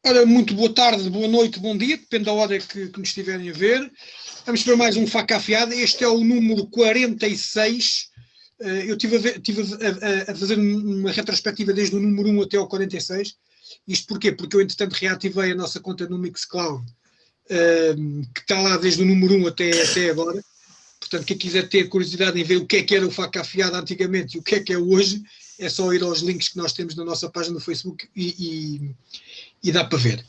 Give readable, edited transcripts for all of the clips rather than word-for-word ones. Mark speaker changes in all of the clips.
Speaker 1: Ora, muito boa tarde, boa noite, bom dia, depende da hora que nos estiverem a ver. Vamos para mais um Faca Afiada. Este é o número 46. Eu estive a fazer uma retrospectiva desde o número 1 até ao 46. Isto porquê? Porque eu, entretanto, reativei a nossa conta no Mixcloud, que está lá desde o número 1 até agora. Portanto, quem quiser ter curiosidade em ver o que é que era o Faca Afiada antigamente e o que é hoje, é só ir aos links que nós temos na nossa página do Facebook e dá para ver.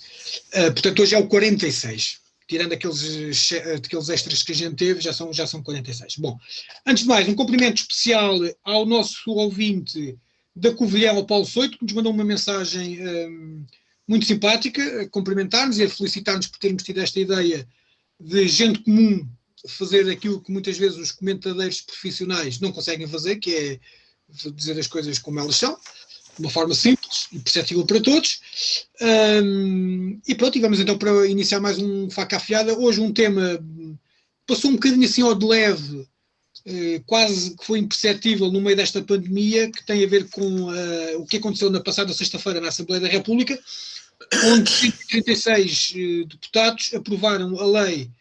Speaker 1: Portanto, hoje é o 46. Tirando aqueles extras que a gente teve, já são 46. Bom, antes de mais, um cumprimento especial ao nosso ouvinte da Covilhã, ao Paulo Soito, que nos mandou uma mensagem muito simpática, a cumprimentar-nos e a felicitar-nos por termos tido esta ideia de gente comum fazer aquilo que muitas vezes os comentadores profissionais não conseguem fazer, que é dizer as coisas como elas são, de uma forma simples e perceptível para todos. E pronto, e vamos então para iniciar mais um Faca Afiada. Hoje um tema passou um bocadinho assim ao de leve, quase que foi imperceptível no meio desta pandemia, que tem a ver com o que aconteceu na passada sexta-feira na Assembleia da República, onde 136 deputados aprovaram a lei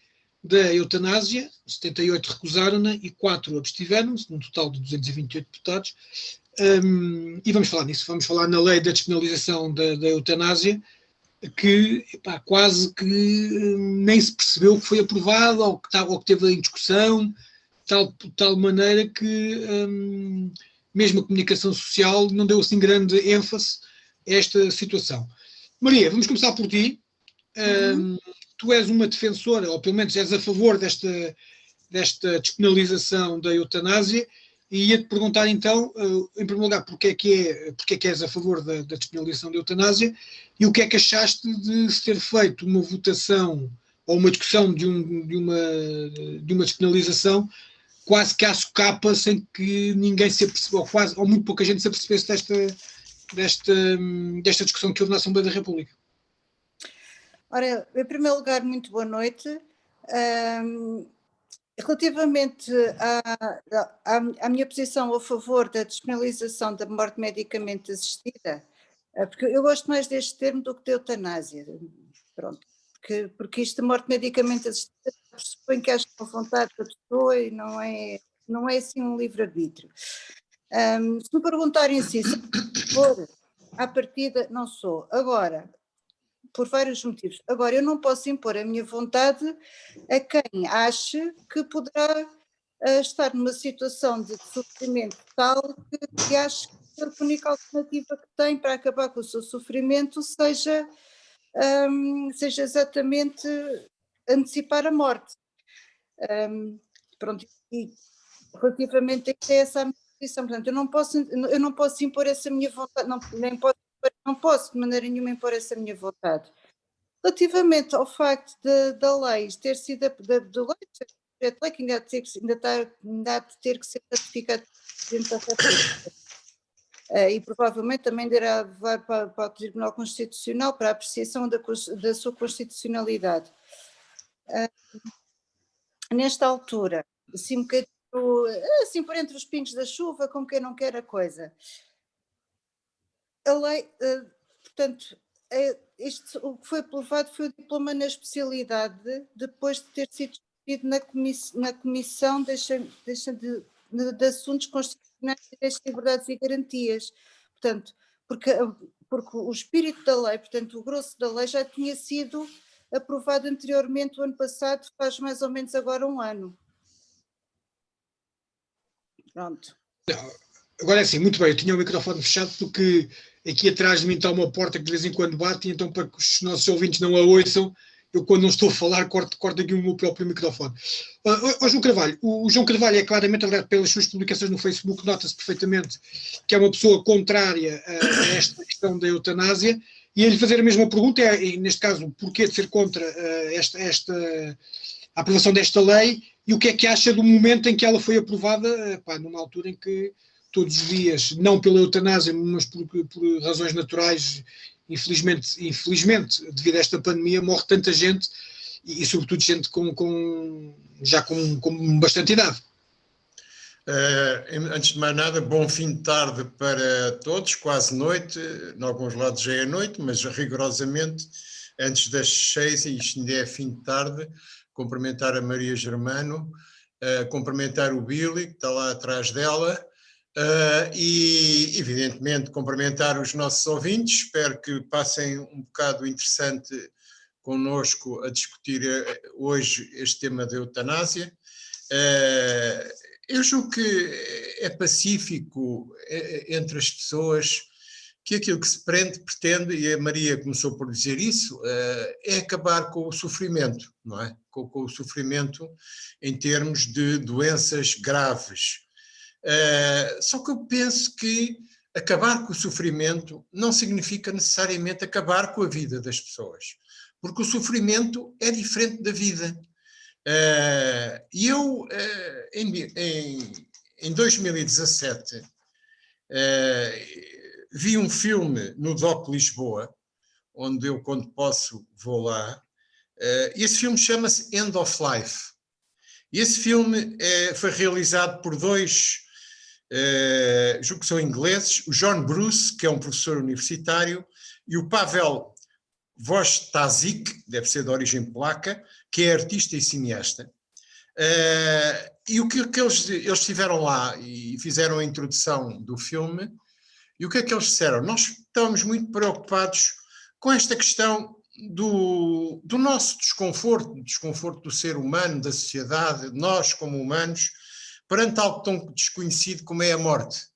Speaker 1: da eutanásia, 78 recusaram-na e 4 abstiveram-se, num total de 228 deputados. E vamos falar nisso, vamos falar na lei da despenalização da eutanásia, que quase que nem se percebeu que foi aprovada ou que teve em discussão, de tal maneira que mesmo a comunicação social não deu assim grande ênfase a esta situação. Maria, vamos começar por ti. Tu és uma defensora, ou pelo menos és a favor desta despenalização da eutanásia, e ia-te perguntar então, em primeiro lugar, porque é que és a favor da despenalização da eutanásia e o que é que achaste de se ter feito uma votação ou uma discussão de uma despenalização quase que à socapa, sem que ninguém se apercebeu, ou muito pouca gente se apercebesse desta discussão que houve na Assembleia da República.
Speaker 2: Ora, em primeiro lugar, muito boa noite. Relativamente à minha posição a favor da despenalização da morte medicamente assistida, porque eu gosto mais deste termo do que de eutanásia, pronto, porque isto de morte medicamente assistida pressupõe que haja uma vontade da pessoa e não é assim um livre-arbítrio. Se me perguntarem assim, se for à partida, não sou. Agora, por vários motivos. Agora, eu não posso impor a minha vontade a quem ache que poderá estar numa situação de sofrimento tal que ache que a única alternativa que tem para acabar com o seu sofrimento seja exatamente antecipar a morte. Pronto, e relativamente a essa a minha posição, portanto, eu não posso impor essa minha vontade, não posso de maneira nenhuma impor essa minha vontade. Relativamente ao facto da lei ter sido da lei que ainda há de ter que ser ratificado pelo Presidente da República, e provavelmente também irá levar para o Tribunal Constitucional para a apreciação da sua constitucionalidade. Nesta altura, assim um bocadinho, assim por entre os pingos da chuva, como quem não quer a coisa. A lei, portanto, o que foi aprovado foi o diploma na especialidade, depois de ter sido discutido na Comissão de Assuntos Constitucionais, Direitos, Liberdades e Garantias. Portanto, porque o espírito da lei, portanto, o grosso da lei já tinha sido aprovado anteriormente o ano passado, faz mais ou menos agora um ano. Pronto.
Speaker 1: Agora é assim, muito bem, eu tinha o microfone fechado porque aqui atrás de mim está uma porta que de vez em quando bate, e então para que os nossos ouvintes não a ouçam, eu quando não estou a falar corto aqui o meu próprio microfone. João Carvalho, o João Carvalho é claramente, aliás, pelas suas publicações no Facebook, nota-se perfeitamente que é uma pessoa contrária a esta questão da eutanásia, e ele fazer a mesma pergunta, e neste caso, porquê de ser contra a aprovação desta lei, e o que é que acha do momento em que ela foi aprovada, numa altura em que todos os dias, não pela eutanásia, mas por razões naturais, infelizmente, devido a esta pandemia, morre tanta gente, e sobretudo gente já com bastante idade.
Speaker 3: Antes de mais nada, bom fim de tarde para todos, quase noite, em alguns lados já é noite, mas rigorosamente antes das 6, e isto ainda é fim de tarde, cumprimentar a Maria Germano, cumprimentar o Billy, que está lá atrás dela, e evidentemente cumprimentar os nossos ouvintes. Espero que passem um bocado interessante connosco a discutir hoje este tema da eutanásia. Eu julgo que é pacífico entre as pessoas que aquilo que se pretende, e a Maria começou por dizer isso, é acabar com o sofrimento, não é? Com o sofrimento em termos de doenças graves. Só que eu penso que acabar com o sofrimento não significa necessariamente acabar com a vida das pessoas, porque o sofrimento é diferente da vida. E eu, em 2017, vi um filme no DOC Lisboa, onde eu, quando posso, vou lá. Esse filme chama-se End of Life. E esse filme foi realizado por dois, julgo que são ingleses, o John Bruce, que é um professor universitário, e o Pavel Vostazik, deve ser de origem polaca, que é artista e cineasta. E o que eles estiveram lá e fizeram a introdução do filme, e o que é que eles disseram? Nós estamos muito preocupados com esta questão do nosso desconforto do ser humano, da sociedade, nós como humanos, perante algo tão desconhecido como é a morte.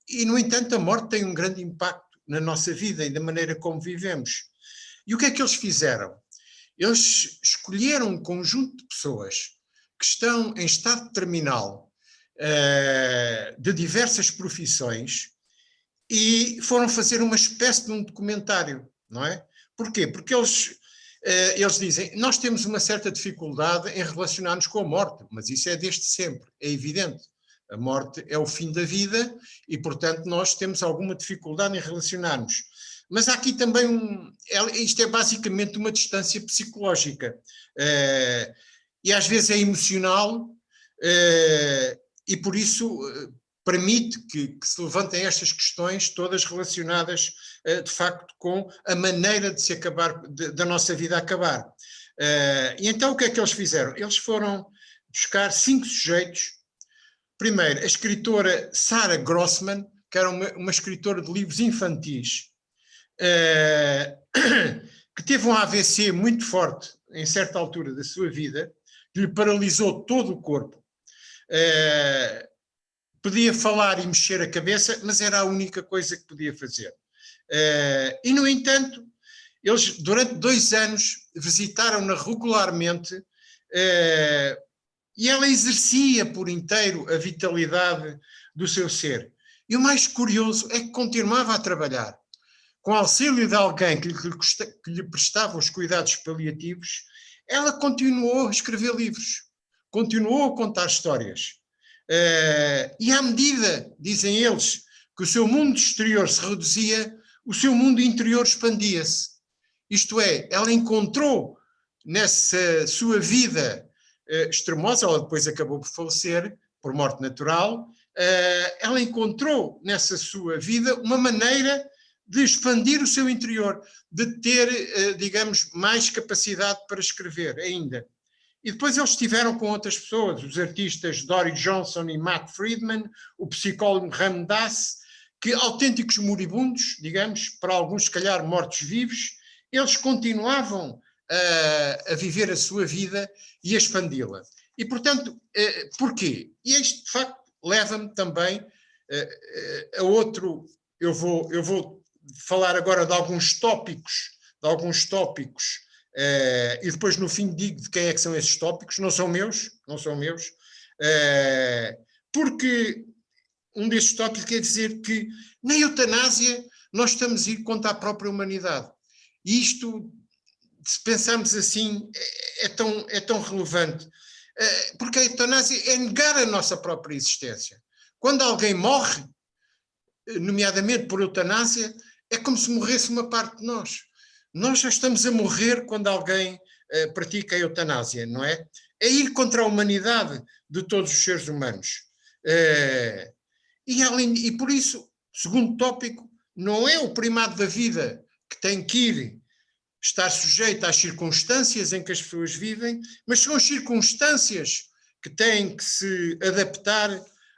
Speaker 3: E, no entanto, a morte tem um grande impacto na nossa vida e da maneira como vivemos. E o que é que eles fizeram? Eles escolheram um conjunto de pessoas que estão em estado terminal, de diversas profissões, e foram fazer uma espécie de um documentário, não é? Porquê? Porque eles dizem, nós temos uma certa dificuldade em relacionar-nos com a morte, mas isso é desde sempre, é evidente. A morte é o fim da vida e, portanto, nós temos alguma dificuldade em relacionar-nos. Mas há aqui também isto é basicamente uma distância psicológica, e às vezes é emocional, e por isso permite que se levantem estas questões todas relacionadas de facto com a maneira de se acabar, da nossa vida acabar. E então o que é que eles fizeram? Eles foram buscar 5 sujeitos. Primeiro, a escritora Sarah Grossman, que era uma escritora de livros infantis, que teve um AVC muito forte em certa altura da sua vida, que lhe paralisou todo o corpo. Podia falar e mexer a cabeça, mas era a única coisa que podia fazer. E, no entanto, eles durante 2 anos visitaram-na regularmente, e ela exercia por inteiro a vitalidade do seu ser. E o mais curioso é que continuava a trabalhar. Com auxílio de alguém que lhe prestava os cuidados paliativos, ela continuou a escrever livros, continuou a contar histórias. E à medida, dizem eles, que o seu mundo exterior se reduzia, o seu mundo interior expandia-se. Isto é, ela encontrou nessa sua vida extremosa, ela depois acabou por falecer por morte natural, ela encontrou nessa sua vida uma maneira de expandir o seu interior, de ter, digamos, mais capacidade para escrever ainda. E depois eles estiveram com outras pessoas, os artistas Dory Johnson e Matt Friedman, o psicólogo Ram Dass, que autênticos moribundos, digamos, para alguns se calhar mortos-vivos, eles continuavam a viver a sua vida e a expandi-la. E, portanto, porquê? E isto, de facto, leva-me também a outro... Eu vou falar agora de alguns tópicos, e depois no fim digo de quem é que são esses tópicos, não são meus, porque um desses tópicos quer dizer que na eutanásia nós estamos a ir contra a própria humanidade. E isto, se pensarmos assim, é tão relevante, porque a eutanásia é negar a nossa própria existência. Quando alguém morre, nomeadamente por eutanásia, é como se morresse uma parte de nós. Nós já estamos a morrer quando alguém pratica a eutanásia, não é? É ir contra a humanidade, de todos os seres humanos. E por isso, segundo tópico, não é o primado da vida que tem que estar sujeito às circunstâncias em que as pessoas vivem, mas são as circunstâncias que têm que se adaptar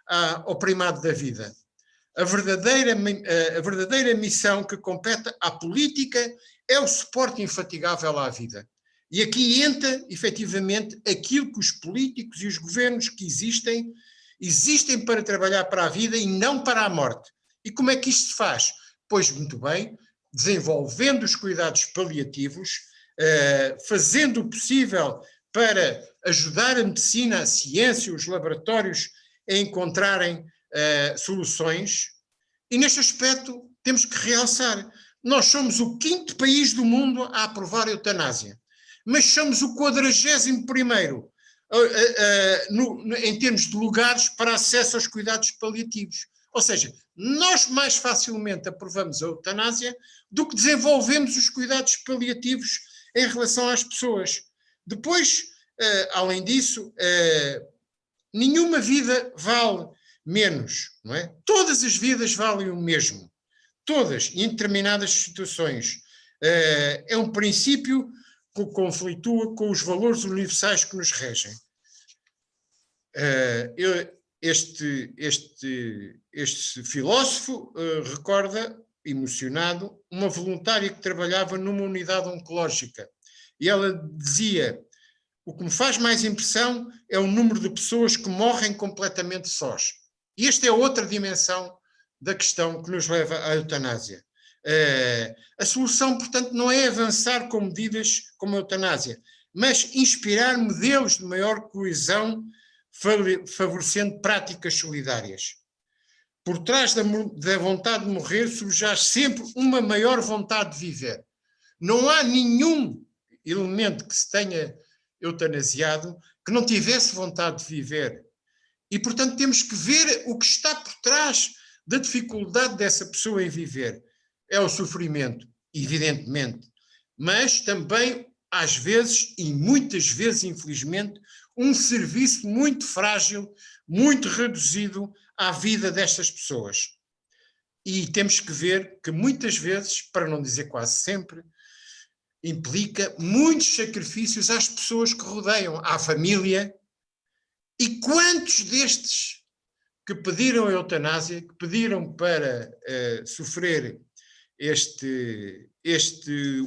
Speaker 3: ao primado da vida. A verdadeira missão que compete à política é o suporte infatigável à vida. E aqui entra, efetivamente, aquilo que os políticos e os governos que existem para trabalhar para a vida e não para a morte. E como é que isto se faz? Pois, muito bem, desenvolvendo os cuidados paliativos, fazendo o possível para ajudar a medicina, a ciência, os laboratórios a encontrarem soluções. E neste aspecto temos que realçar, nós somos o 5º país do mundo a aprovar a eutanásia, mas somos o 41º em termos de lugares para acesso aos cuidados paliativos. Ou seja, nós mais facilmente aprovamos a eutanásia do que desenvolvemos os cuidados paliativos em relação às pessoas. Depois, além disso, nenhuma vida vale menos, não é? Todas as vidas valem o mesmo. Todas, em determinadas situações. É um princípio que conflitua com os valores universais que nos regem. Este filósofo recorda, emocionado, uma voluntária que trabalhava numa unidade oncológica. E ela dizia: o que me faz mais impressão é o número de pessoas que morrem completamente sós. E esta é outra dimensão da questão que nos leva à eutanásia. A solução, portanto, não é avançar com medidas como a eutanásia, mas inspirar modelos de maior coesão, favorecendo práticas solidárias. Por trás da vontade de morrer subjaz sempre uma maior vontade de viver. Não há nenhum elemento que se tenha eutanasiado que não tivesse vontade de viver. E, portanto, temos que ver o que está por trás da dificuldade dessa pessoa em viver. É o sofrimento, evidentemente, mas também, às vezes, e muitas vezes, infelizmente, um serviço muito frágil, muito reduzido à vida destas pessoas. E temos que ver que muitas vezes, para não dizer quase sempre, implica muitos sacrifícios às pessoas que rodeiam, à família. E quantos destes que pediram a eutanásia, que pediram para sofrer este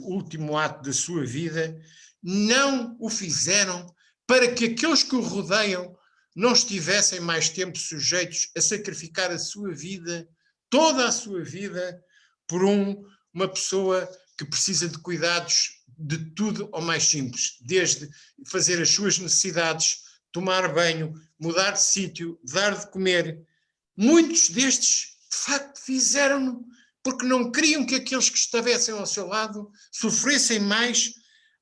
Speaker 3: último ato da sua vida, não o fizeram para que aqueles que o rodeiam não estivessem mais tempo sujeitos a sacrificar a sua vida, toda a sua vida, por uma pessoa que precisa de cuidados de tudo ao mais simples, desde fazer as suas necessidades, tomar banho, mudar de sítio, dar de comer. Muitos destes, de facto, fizeram-no porque não queriam que aqueles que estivessem ao seu lado sofressem mais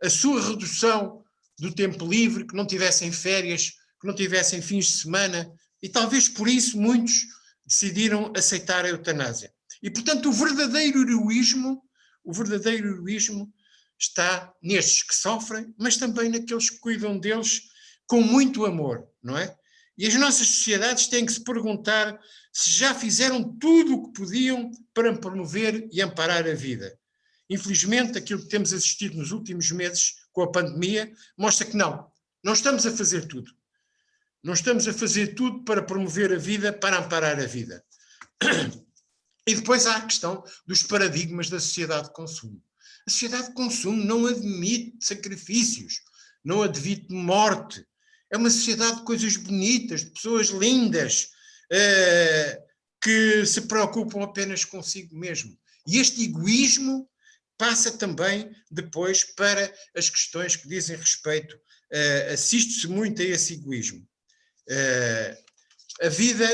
Speaker 3: a sua redução do tempo livre, que não tivessem férias, que não tivessem fins de semana, e talvez por isso muitos decidiram aceitar a eutanásia. E, portanto, o verdadeiro heroísmo está nestes que sofrem, mas também naqueles que cuidam deles com muito amor, não é? E as nossas sociedades têm que se perguntar se já fizeram tudo o que podiam para promover e amparar a vida. Infelizmente, aquilo que temos assistido nos últimos meses com a pandemia mostra que não estamos a fazer tudo. Não estamos a fazer tudo para promover a vida, para amparar a vida. E depois há a questão dos paradigmas da sociedade de consumo. A sociedade de consumo não admite sacrifícios, não admite morte. É uma sociedade de coisas bonitas, de pessoas lindas, que se preocupam apenas consigo mesmo. E este egoísmo passa também depois para as questões que dizem respeito, assiste-se muito a esse egoísmo. A vida,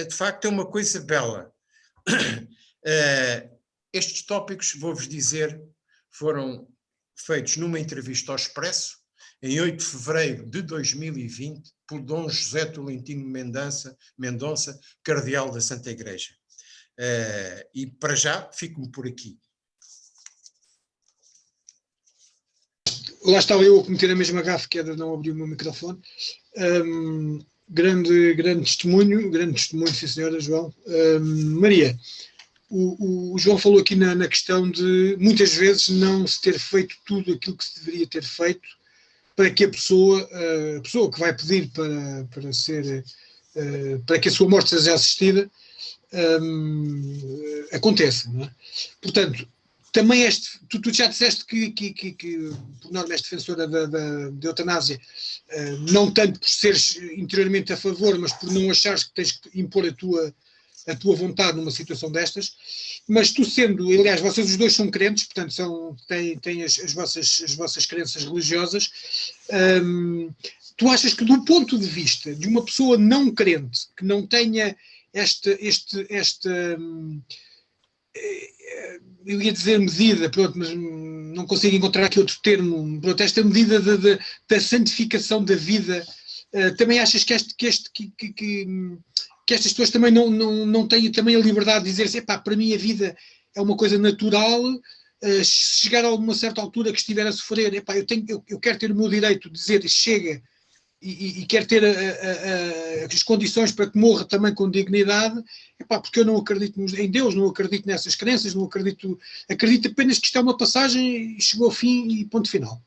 Speaker 3: de facto, é uma coisa bela. Estes tópicos, vou-vos dizer, foram feitos numa entrevista ao Expresso, em 8 de fevereiro de 2020, por Dom José Tolentino Mendonça, cardeal da Santa Igreja. E para já, fico-me por aqui.
Speaker 1: Lá estava eu a cometer a mesma gafe, que é de não abrir o meu microfone. grande testemunho, sim senhora, João. Maria, o João falou aqui na questão de muitas vezes não se ter feito tudo aquilo que se deveria ter feito para que a pessoa que vai pedir para que a sua morte seja assistida aconteça, não é? Portanto, também tu já disseste que por norma és defensora da eutanásia, não tanto por seres interiormente a favor, mas por não achares que tens que impor a tua vontade numa situação destas, mas tu sendo, aliás, vocês os dois são crentes, portanto têm as vossas crenças religiosas, tu achas que do ponto de vista de uma pessoa não crente, que não tenha eu ia dizer medida, pronto, mas não consigo encontrar aqui outro termo, pronto, esta medida da santificação da vida, também achas que estas pessoas também não têm também a liberdade de dizer assim, para mim a vida é uma coisa natural, se chegar a uma certa altura que estiver a sofrer, eu quero ter o meu direito de dizer chega, e quero ter as condições para que morra também com dignidade, porque eu não acredito em Deus, não acredito nessas crenças, não acredito apenas que isto é uma passagem e chegou ao fim e ponto final.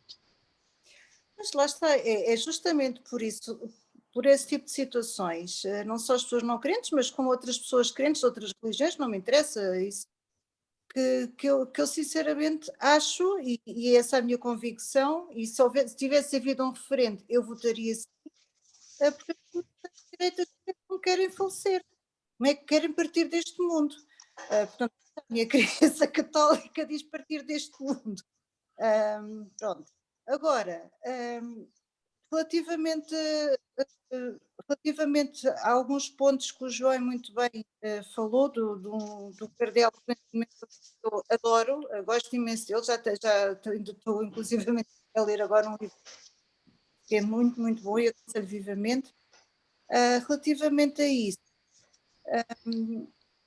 Speaker 2: Mas lá está, é justamente por isso, por esse tipo de situações, não só as pessoas não crentes, mas como outras pessoas crentes, outras religiões, não me interessa isso, que eu sinceramente acho, e essa é a minha convicção, e se tivesse havido um referendo, eu votaria sim, porque as pessoas têm direito a não querem falecer, não é que querem partir deste mundo. Portanto, a minha crença católica diz partir deste mundo. Pronto. Agora, relativamente a alguns pontos que o João muito bem falou, do Gardel, que eu adoro, gosto imenso dele, ainda estou inclusivamente a ler agora um livro que é muito, muito bom e aconselho vivamente. Relativamente a isso,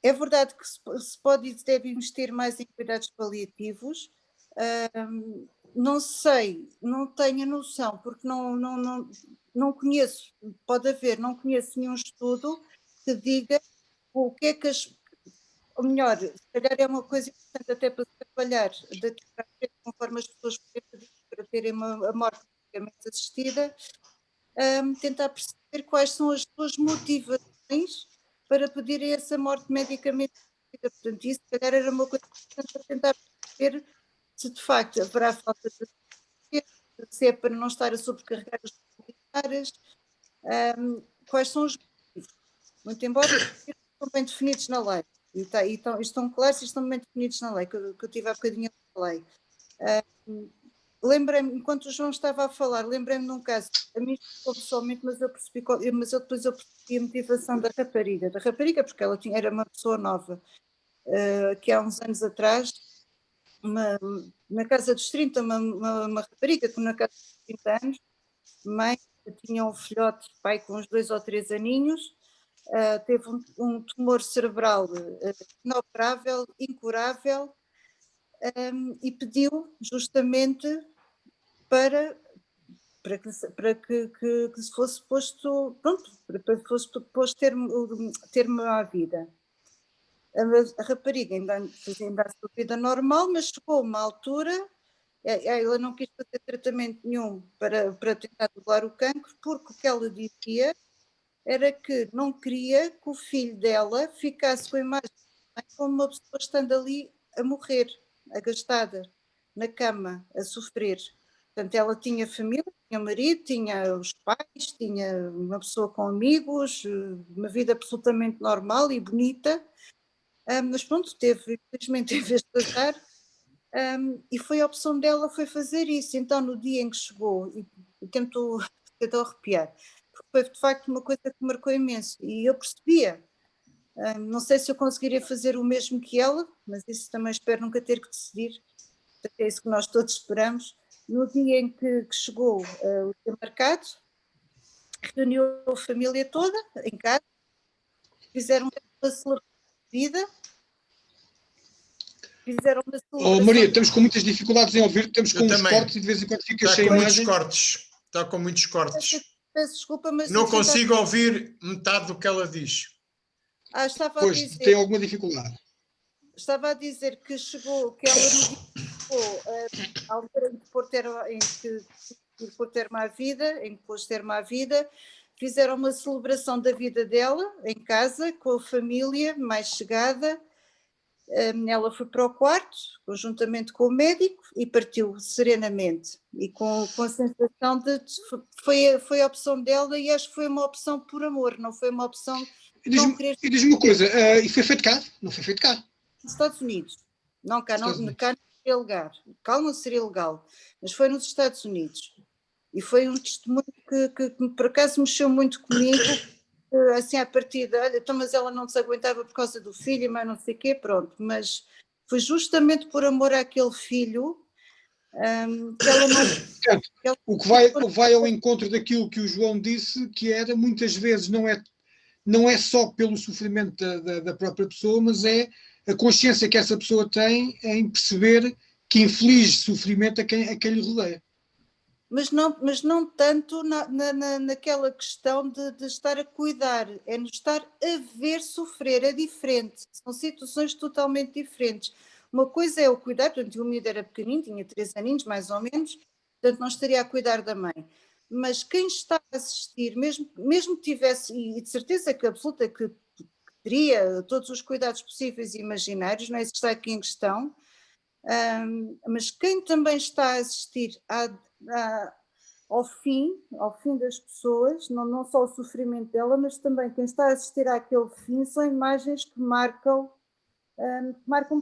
Speaker 2: é verdade que se pode e se deve investir mais em cuidados paliativos. Não sei, não tenho a noção, porque não conheço, pode haver, não conheço nenhum estudo que diga o que é que ou melhor, se calhar é uma coisa importante até para se trabalhar daqui para frente, conforme as pessoas pedir para terem a morte medicamente assistida, tentar perceber quais são as suas motivações para pedirem essa morte medicamente assistida. Portanto, isso se calhar era uma coisa importante para tentar perceber se de facto haverá falta de se é para não estar a sobrecarregar os militares, quais são os motivos. Muito embora estão bem definidos na lei, estão claros e estão bem definidos na lei, que eu tive há bocadinho a lei. Lembrei-me, enquanto o João estava a falar, lembrei-me de um caso, a mim pessoalmente, mas depois eu percebi a motivação da rapariga, porque ela era uma pessoa nova, que há uns anos atrás, na casa dos 30, uma rapariga que na casa dos 30 anos, mãe, tinha um filhote, pai com uns 2 ou 3 aninhos, teve um tumor cerebral inoperável, incurável, e pediu justamente para que se fosse posto, pronto, para que fosse posto termo à vida. A rapariga ainda a sua vida normal, mas chegou a uma altura, ela não quis fazer tratamento nenhum para tentar doblar o cancro, porque o que ela dizia era que não queria que o filho dela ficasse com a imagem como uma pessoa estando ali a morrer, agastada, na cama, a sofrer. Portanto, ela tinha família, tinha marido, tinha os pais, tinha uma pessoa com amigos, uma vida absolutamente normal e bonita, mas pronto, teve, infelizmente, em vez de casar, e foi a opção dela, foi fazer isso. Então, no dia em que chegou, e tentou arrepiar, porque foi de facto uma coisa que marcou imenso, e eu percebia. Não sei se eu conseguiria fazer o mesmo que ela, mas isso também espero nunca ter que decidir, é isso que nós todos esperamos. No dia em que chegou o dia marcado, reuniu a família toda em casa, fizeram uma celebração de vida, fizeram uma celebração.
Speaker 1: Maria, estamos com muitas dificuldades em ouvir, estamos com uns cortes e de vez em quando fica sem imagem.
Speaker 3: Está com muitos cortes.
Speaker 2: Peço desculpa, mas...
Speaker 3: Não consigo ouvir metade do que ela diz.
Speaker 2: Estava a
Speaker 1: Pois,
Speaker 2: dizer...
Speaker 1: tem alguma dificuldade.
Speaker 2: Estava a dizer que chegou, que ela no dia chegou à altura em que pôs termo à vida, em que pôs termo à vida, fizeram uma celebração da vida dela em casa, com a família mais chegada. Ela foi para o quarto, conjuntamente com o médico, e partiu serenamente. E com a sensação de... Foi a opção dela, e acho que foi uma opção por amor, não foi uma opção de não querer...
Speaker 1: E diz-me uma coisa, e foi feito cá? Não foi feito cá?
Speaker 2: Nos Estados Unidos. Não, cá não seria legal. Cá não seria legal, mas foi nos Estados Unidos. E foi um testemunho que por acaso mexeu muito comigo, assim à partida, olha, então, mas ela não se aguentava por causa do filho, mas não sei o quê, pronto. Mas foi justamente por amor àquele filho que ela não...
Speaker 1: O que vai ao encontro daquilo que o João disse, que era muitas vezes não é só pelo sofrimento da própria pessoa, mas é a consciência que essa pessoa tem em perceber que inflige sofrimento a quem lhe rodeia.
Speaker 2: Mas não tanto naquela questão de estar a cuidar, é no estar a ver sofrer, é diferente, são situações totalmente diferentes. Uma coisa é o cuidar, portanto, o miúdo era pequenino, tinha 3 aninhos mais ou menos, portanto não estaria a cuidar da mãe. Mas quem está a assistir, mesmo que tivesse, e de certeza que absoluta que teria todos os cuidados possíveis e imaginários, não é isso que está aqui em questão, mas quem também está a assistir ao fim das pessoas, não só o sofrimento dela, mas também quem está a assistir àquele fim, são imagens que marcam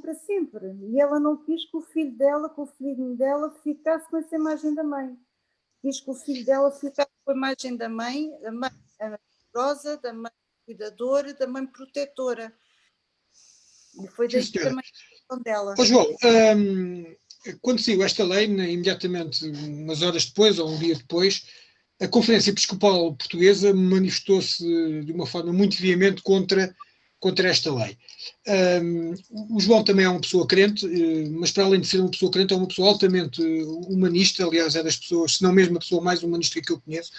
Speaker 2: para sempre. E ela não quis que o filho dela, que o filhinho dela ficasse com essa imagem da mãe. Quis que o filho dela ficasse com a imagem da mãe amorosa, da mãe cuidadora, da mãe protetora. E foi daí também a questão dela.
Speaker 1: João, quando saiu esta lei, imediatamente umas horas depois ou um dia depois, a Conferência Episcopal Portuguesa manifestou-se de uma forma muito veemente contra esta lei. O João também é uma pessoa crente, mas para além de ser uma pessoa crente, é uma pessoa altamente humanista, aliás é das pessoas, se não mesmo a pessoa mais humanista que eu conheço,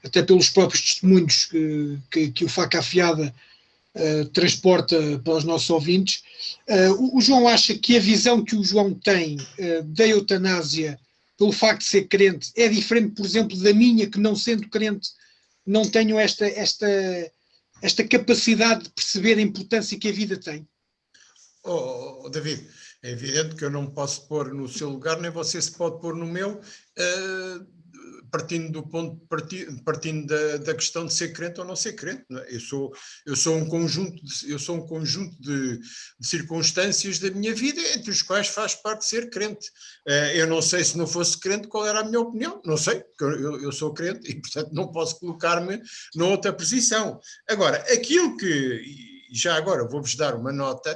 Speaker 1: até pelos próprios testemunhos que o Faca Afiada transporta para os nossos ouvintes. O João acha que a visão que o João tem da eutanásia, pelo facto de ser crente, é diferente, por exemplo, da minha, que não sendo crente, não tenho esta capacidade de perceber a importância que a vida tem?
Speaker 3: David, é evidente que eu não me posso pôr no seu lugar, nem você se pode pôr no meu, partindo da questão de ser crente ou não ser crente. Não é? Eu sou um conjunto de circunstâncias da minha vida, entre os quais faz parte ser crente. Eu não sei, se não fosse crente, qual era a minha opinião, não sei, porque eu sou crente e, portanto, não posso colocar-me noutra posição. Agora, aquilo que... Já agora vou-vos dar uma nota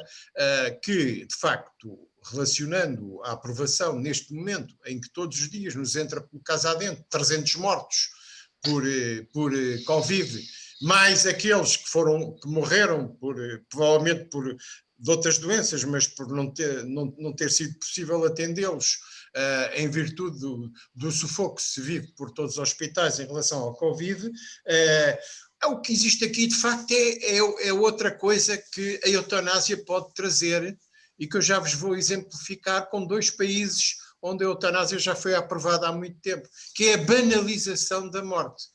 Speaker 3: que, de facto, relacionando a aprovação neste momento em que todos os dias nos entra por casa adentro 300 mortos por Covid, mais aqueles que morreram provavelmente de outras doenças, mas por não ter sido possível atendê-los em virtude do sufoco que se vive por todos os hospitais em relação ao Covid. O que existe aqui, de facto, é outra coisa que a eutanásia pode trazer e que eu já vos vou exemplificar com 2 países onde a eutanásia já foi aprovada há muito tempo, que é a banalização da morte.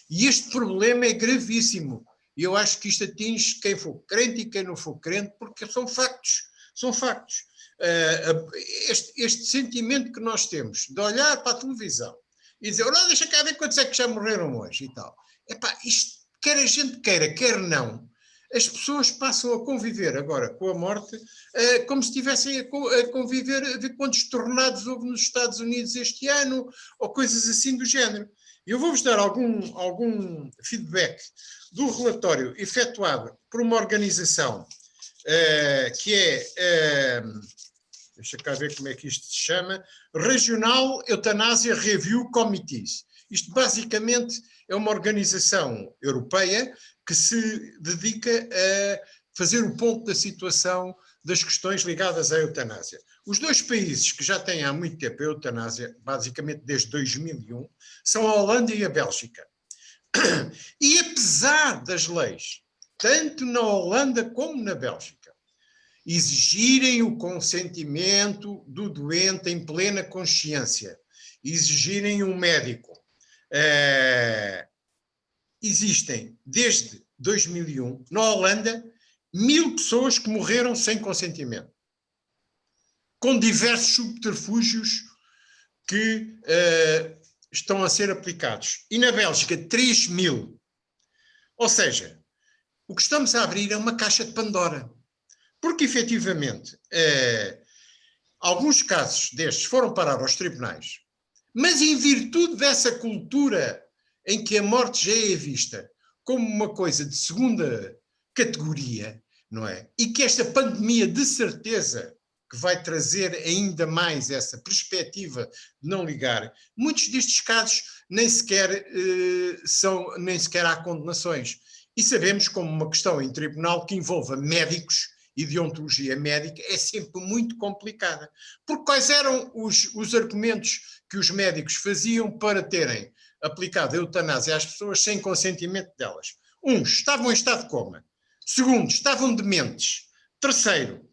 Speaker 3: E este problema é gravíssimo. E eu acho que isto atinge quem for crente e quem não for crente, porque são factos. São factos. Este sentimento que nós temos de olhar para a televisão e dizer, olha, deixa cá ver quantos é que já morreram hoje e tal. Isto, quer a gente queira, quer não, as pessoas passam a conviver agora com a morte como se estivessem a conviver, a ver quantos tornados houve nos Estados Unidos este ano, ou coisas assim do género. Eu vou-vos dar algum feedback do relatório efetuado por uma organização que é, deixa cá ver como é que isto se chama, Regional Euthanasia Review Committees. Isto basicamente é uma organização europeia que se dedica a fazer o ponto da situação das questões ligadas à eutanásia. Os 2 países que já têm há muito tempo a eutanásia, basicamente desde 2001, são a Holanda e a Bélgica. E apesar das leis, tanto na Holanda como na Bélgica, exigirem o consentimento do doente em plena consciência, exigirem um médico, existem desde 2001, na Holanda, 1000 pessoas que morreram sem consentimento, com diversos subterfúgios que estão a ser aplicados. E na Bélgica, 3000. Ou seja, o que estamos a abrir é uma caixa de Pandora. Porque, efetivamente, alguns casos destes foram parar aos tribunais, mas em virtude dessa cultura em que a morte já é vista como uma coisa de segunda categoria, não é? E que esta pandemia, de certeza, que vai trazer ainda mais essa perspectiva de não ligar, muitos destes casos nem sequer há condenações. E sabemos, como uma questão em tribunal que envolva médicos e deontologia médica é sempre muito complicada. Porque quais eram os argumentos que os médicos faziam para terem aplicado a eutanásia às pessoas sem consentimento delas? Uns, estavam em estado de coma. Segundo, estavam dementes. Terceiro,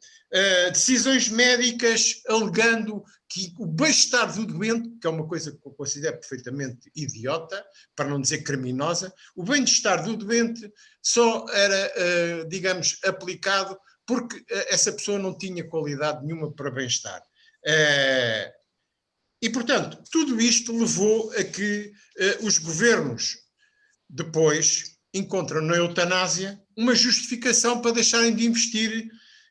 Speaker 3: decisões médicas alegando que o bem-estar do doente, que é uma coisa que eu considero perfeitamente idiota, para não dizer criminosa, o bem-estar do doente só era, digamos, aplicado porque essa pessoa não tinha qualidade nenhuma para bem-estar. E, portanto, tudo isto levou a que os governos depois encontram na eutanásia uma justificação para deixarem de investir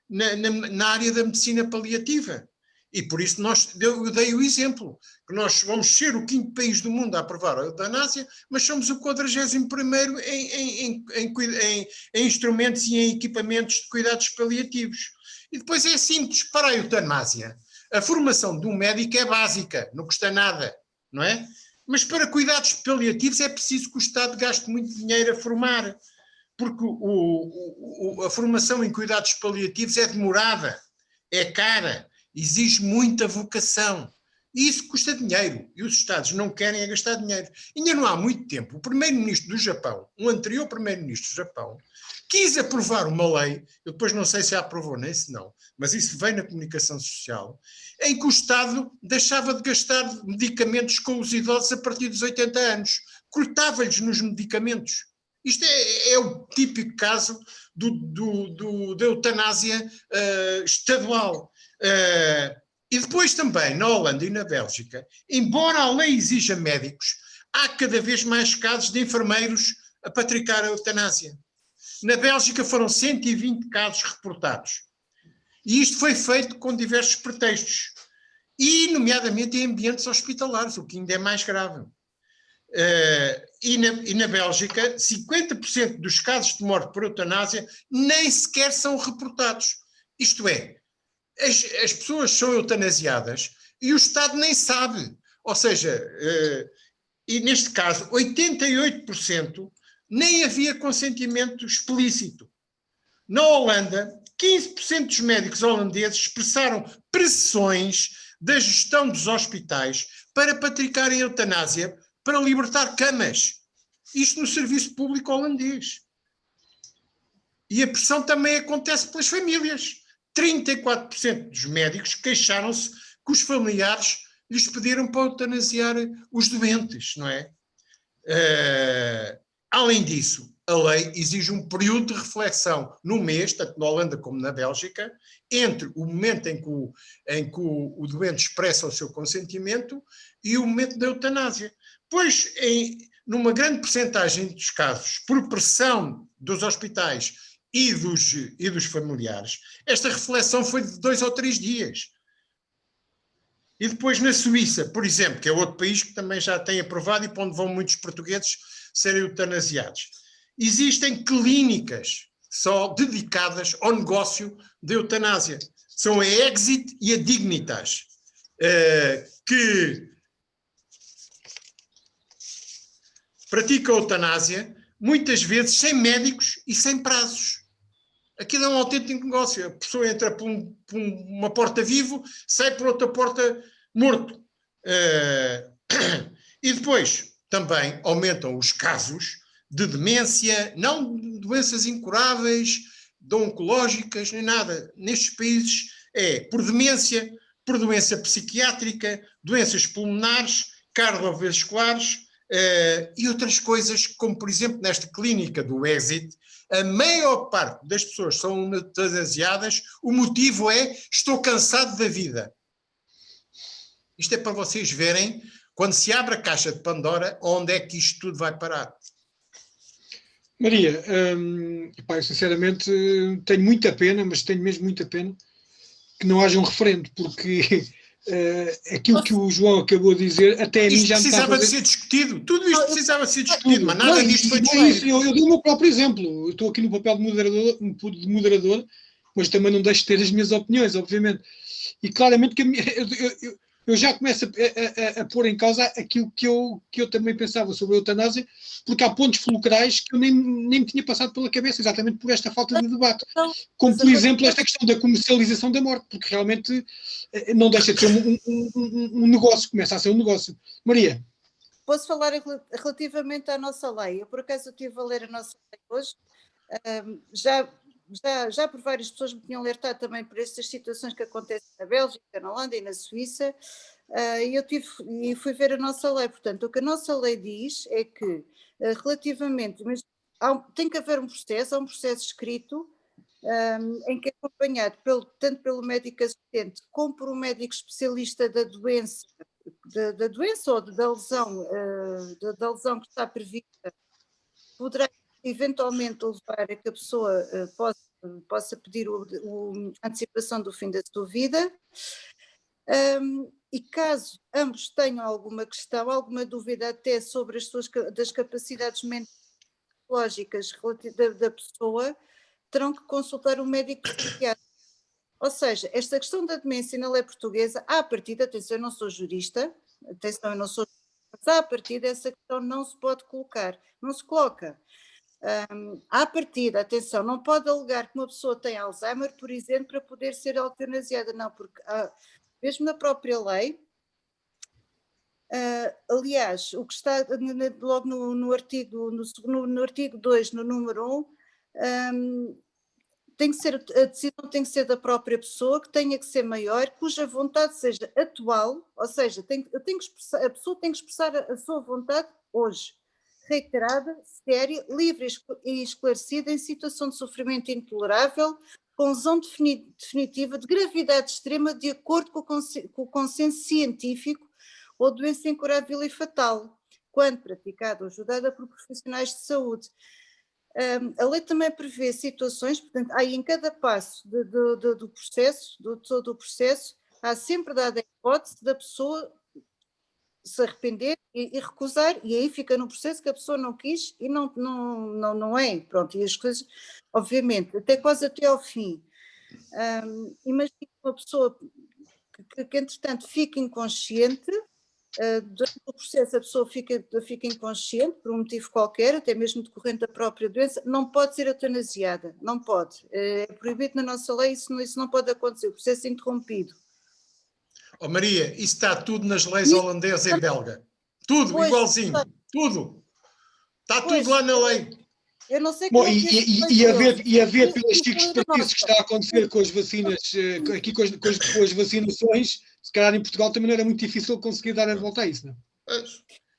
Speaker 3: na área da medicina paliativa. E por isso eu dei o exemplo, que nós vamos ser o 5º país do mundo a aprovar a eutanásia, mas somos o 41º em instrumentos e em equipamentos de cuidados paliativos. E depois é simples, para a eutanásia, a formação de um médico é básica, não custa nada, não é? Mas para cuidados paliativos é preciso que o Estado gaste muito dinheiro a formar, porque a formação em cuidados paliativos é demorada, é cara, exige muita vocação. E isso custa dinheiro. E os Estados não querem gastar dinheiro. Ainda não há muito tempo, o primeiro-ministro do Japão, um anterior primeiro-ministro do Japão, quis aprovar uma lei, eu depois não sei se a aprovou nem se não, mas isso veio na comunicação social, em que o Estado deixava de gastar medicamentos com os idosos a partir dos 80 anos. Cortava-lhes nos medicamentos. Isto é o típico caso da eutanásia estadual. E depois também, na Holanda e na Bélgica, embora a lei exija médicos, há cada vez mais casos de enfermeiros a praticar a eutanásia. Na Bélgica foram 120 casos reportados. E isto foi feito com diversos pretextos. E, nomeadamente, em ambientes hospitalares, o que ainda é mais grave. E na Bélgica, 50% dos casos de morte por eutanásia nem sequer são reportados. Isto é, as pessoas são eutanasiadas e o Estado nem sabe. Ou seja, e neste caso, 88% nem havia consentimento explícito. Na Holanda, 15% dos médicos holandeses expressaram pressões da gestão dos hospitais para praticarem eutanásia para libertar camas. Isto no serviço público holandês. E a pressão também acontece pelas famílias. 34% dos médicos queixaram-se que os familiares lhes pediram para eutanasiar os doentes, não é? Além disso, a lei exige um período de reflexão no mês, tanto na Holanda como na Bélgica, entre o momento em que o doente expressa o seu consentimento e o momento da eutanásia. Pois, numa grande percentagem dos casos, por pressão dos hospitais e dos familiares, esta reflexão foi de 2 ou 3 dias. E depois na Suíça, por exemplo, que é outro país que também já tem aprovado e para onde vão muitos portugueses serem eutanasiados, existem clínicas só dedicadas ao negócio de eutanásia. São a Exit e a Dignitas, que praticam a eutanásia, muitas vezes sem médicos e sem prazos. Aquilo é um autêntico negócio. A pessoa entra por uma porta vivo, sai por outra porta morto. E depois também aumentam os casos de demência, não de doenças incuráveis, de oncológicas, nem nada. Nestes países é por demência, por doença psiquiátrica, doenças pulmonares, cardiovasculares e outras coisas, como por exemplo nesta clínica do Exit, a maior parte das pessoas são eutanasiadas, o motivo é estou cansado da vida. Isto é para vocês verem, quando se abre a caixa de Pandora, onde é que isto tudo vai parar.
Speaker 1: Maria, eu sinceramente tenho muita pena, mas tenho mesmo muita pena que não haja um referendo, porque aquilo que o João acabou de dizer, até a mim já me está a
Speaker 3: precisava
Speaker 1: fazer...
Speaker 3: de ser discutido, tudo isto precisava ser discutido, mas nada disto foi discutido.
Speaker 1: Eu dou o meu próprio exemplo, eu estou aqui no papel de moderador, mas também não deixo de ter as minhas opiniões, obviamente. E claramente que eu já começo a pôr em causa aquilo que eu também pensava sobre a eutanásia, porque há pontos fulcrais que eu nem me tinha passado pela cabeça, exatamente por esta falta de debate. Como, por exemplo, esta questão da comercialização da morte, porque realmente não deixa de ser um negócio, começa a ser um negócio. Maria.
Speaker 2: Posso falar relativamente à nossa lei? Eu, por acaso, estive a ler a nossa lei hoje. Já por várias pessoas me tinham alertado também por estas situações que acontecem na Bélgica, na Holanda e na Suíça, e fui ver a nossa lei. Portanto, o que a nossa lei diz é que, relativamente, mas tem que haver um processo escrito, em que é acompanhado tanto pelo médico assistente como por um médico especialista da doença, da doença ou da lesão que está prevista, poderá eventualmente levar a que a pessoa possa pedir a antecipação do fim da sua vida. E caso ambos tenham alguma questão, alguma dúvida até sobre das capacidades mentais psicológicas da pessoa, terão que consultar um médico psiquiatra. Ou seja, esta questão da demência na lei portuguesa, à partida, atenção, eu não sou jurista, mas à partida essa questão não se pode colocar, não se coloca. À partida, atenção, não pode alegar que uma pessoa tem Alzheimer, por exemplo, para poder ser eutanasiada, não, porque mesmo na própria lei, aliás, o que está logo no artigo 2, no número 1, a decisão tem que ser da própria pessoa, que tenha que ser maior, cuja vontade seja atual, ou seja, a pessoa tem que expressar a sua vontade hoje, reiterada, séria, livre e esclarecida, em situação de sofrimento intolerável, com lesão definitiva de gravidade extrema, de acordo com o consenso científico, ou doença incurável e fatal, quando praticada ou ajudada por profissionais de saúde. A lei também prevê situações, portanto, aí em cada passo do processo, todo o processo, há sempre dada a hipótese da pessoa se arrepender e recusar, e aí fica no processo que a pessoa não quis e não é, pronto, e as coisas, obviamente, quase até ao fim. Imagina uma pessoa que entretanto fica inconsciente, durante o processo a pessoa fica inconsciente por um motivo qualquer, até mesmo decorrente da própria doença, não pode ser eutanasiada, não pode, é proibido na nossa lei, isso não pode acontecer, o processo é interrompido.
Speaker 3: Oh Maria, isso está tudo nas leis holandesas e belga, tudo, pois, igualzinho, tudo, está tudo lá na lei.
Speaker 2: Eu não sei
Speaker 1: como e a ver pelas expertices que está a acontecer com as vacinas, aqui com as vacinações, se calhar em Portugal também não era muito difícil conseguir dar a volta a isso, não é?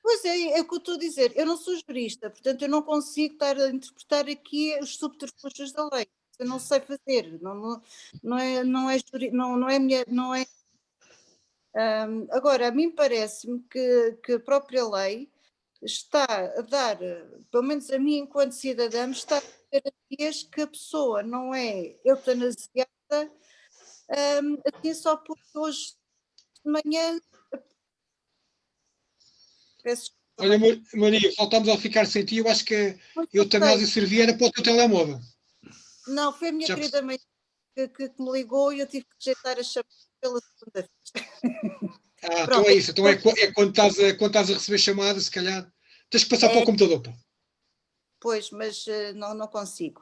Speaker 2: Pois é o que eu estou a dizer, eu não sou jurista, portanto eu não consigo estar a interpretar aqui os subterfúgios da lei, eu não sei fazer, agora, a mim parece-me que a própria lei está a dar, pelo menos a mim enquanto cidadã, está a dar garantias que a pessoa não é eutanasiada assim só porque hoje de manhã...
Speaker 1: Olha, Maria, faltámos ao ficar sem ti, eu acho que a eutanásia servia era para o teu telemóvel.
Speaker 2: Não, foi a minha querida mãe que me ligou e eu tive que rejeitar a chamada pela segunda vez.
Speaker 1: Então é isso, então é quando estás a receber chamadas, se calhar tens que passar para o computador. Pô.
Speaker 2: Pois, mas não consigo.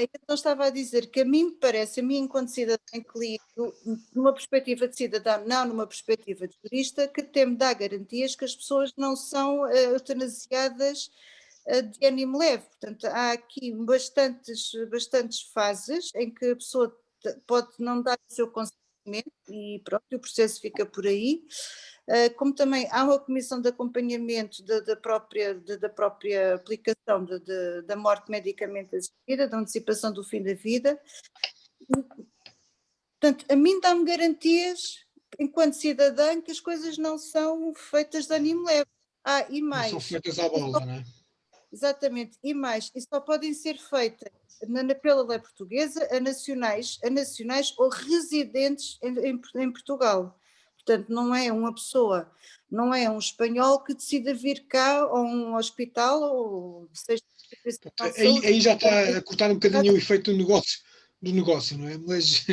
Speaker 2: Então estava a dizer que a mim parece, a mim enquanto cidadã que lido, numa perspectiva de cidadão, não numa perspectiva de jurista, que tem-me dá garantias que as pessoas não são eutanasiadas de ânimo leve. Portanto, há aqui bastantes fases em que a pessoa pode não dar o seu consentimento e pronto, o processo fica por aí. Como também há uma comissão de acompanhamento da própria aplicação da morte medicamente assistida, da antecipação do fim da vida. Portanto, a mim dá-me garantias, enquanto cidadã, que as coisas não são feitas de ânimo leve. E mais.
Speaker 1: Não são feitas à balda, não é?
Speaker 2: Exatamente, e mais, e só podem ser feitas pela lei portuguesa a nacionais ou residentes em Portugal. Portanto, não é uma pessoa, não é um espanhol que decida vir cá a um hospital ou seja.
Speaker 1: Aí já está a cortar um bocadinho o efeito do negócio, não é? Mas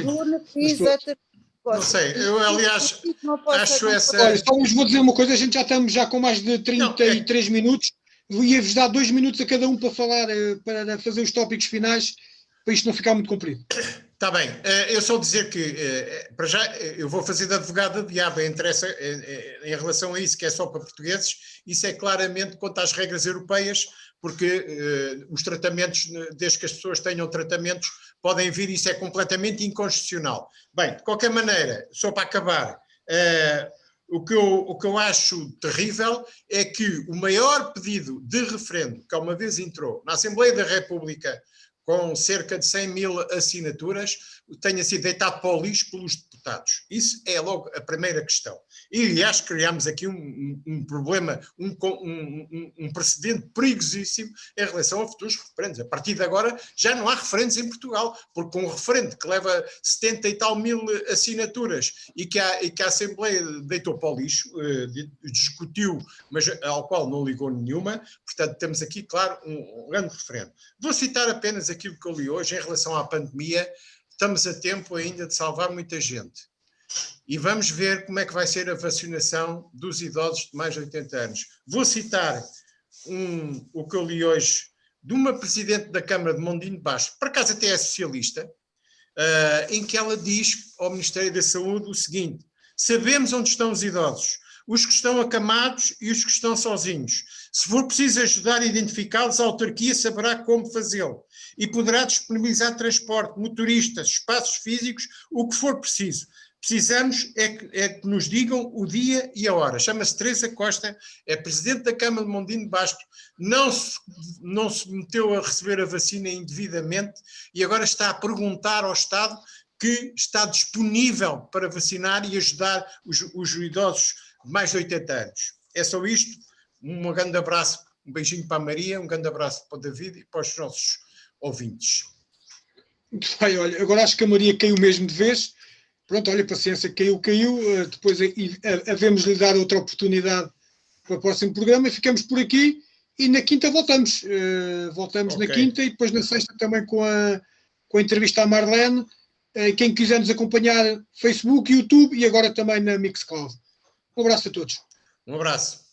Speaker 2: exatamente.
Speaker 3: Não sei, eu aliás acho essa...
Speaker 1: Olha, só vos vou dizer uma coisa, a gente já estamos com mais de 33 minutos, ia-vos dar 2 minutos a cada um para falar, para fazer os tópicos finais, para isto não ficar muito comprido.
Speaker 3: Está bem, eu só dizer que, para já, eu vou fazer de advogado de diabo, interessa em relação a isso, que é só para portugueses, isso é claramente quanto às regras europeias, porque os tratamentos, desde que as pessoas tenham tratamentos, podem vir, isso é completamente inconstitucional. Bem, de qualquer maneira, só para acabar, o que eu acho terrível é que o maior pedido de referendo que uma vez entrou na Assembleia da República com cerca de 100 mil assinaturas, tenha sido deitado para o lixo pelos deputados. Isso é logo a primeira questão. E, aliás, criámos aqui um problema, um precedente perigosíssimo em relação a futuros referendos. A partir de agora já não há referendos em Portugal, porque um referendo que leva 70 e tal mil assinaturas e que a Assembleia deitou para o lixo, discutiu, mas ao qual não ligou nenhuma, portanto temos aqui, claro, um grande referendo. Vou citar apenas aquilo que eu li hoje em relação à pandemia. Estamos a tempo ainda de salvar muita gente. E vamos ver como é que vai ser a vacinação dos idosos de mais de 80 anos. Vou citar o que eu li hoje de uma presidente da Câmara de Mondinho de Basto, por acaso até é socialista, em que ela diz ao Ministério da Saúde o seguinte: sabemos onde estão os idosos, os que estão acamados e os que estão sozinhos. Se for preciso ajudar a identificá-los, a autarquia saberá como fazê-lo e poderá disponibilizar transporte, motoristas, espaços físicos, o que for preciso. Precisamos é que nos digam o dia e a hora. Chama-se Teresa Costa, é presidente da Câmara de Mondinho de Basto, não se meteu a receber a vacina indevidamente e agora está a perguntar ao Estado que está disponível para vacinar e ajudar os idosos de mais de 80 anos. É só isto. Um grande abraço, um beijinho para a Maria, um grande abraço para o David e para os nossos ouvintes.
Speaker 1: Muito bem, olha, agora acho que a Maria caiu mesmo de vez. Pronto, olha, paciência, caiu. Depois havemos-lhe dar outra oportunidade para o próximo programa. Ficamos por aqui e na quinta voltamos. Voltamos okay. Na quinta e depois na sexta também com a entrevista à Marlene. Quem quiser nos acompanhar, Facebook, YouTube e agora também na Mixcloud. Um abraço a todos.
Speaker 3: Um abraço.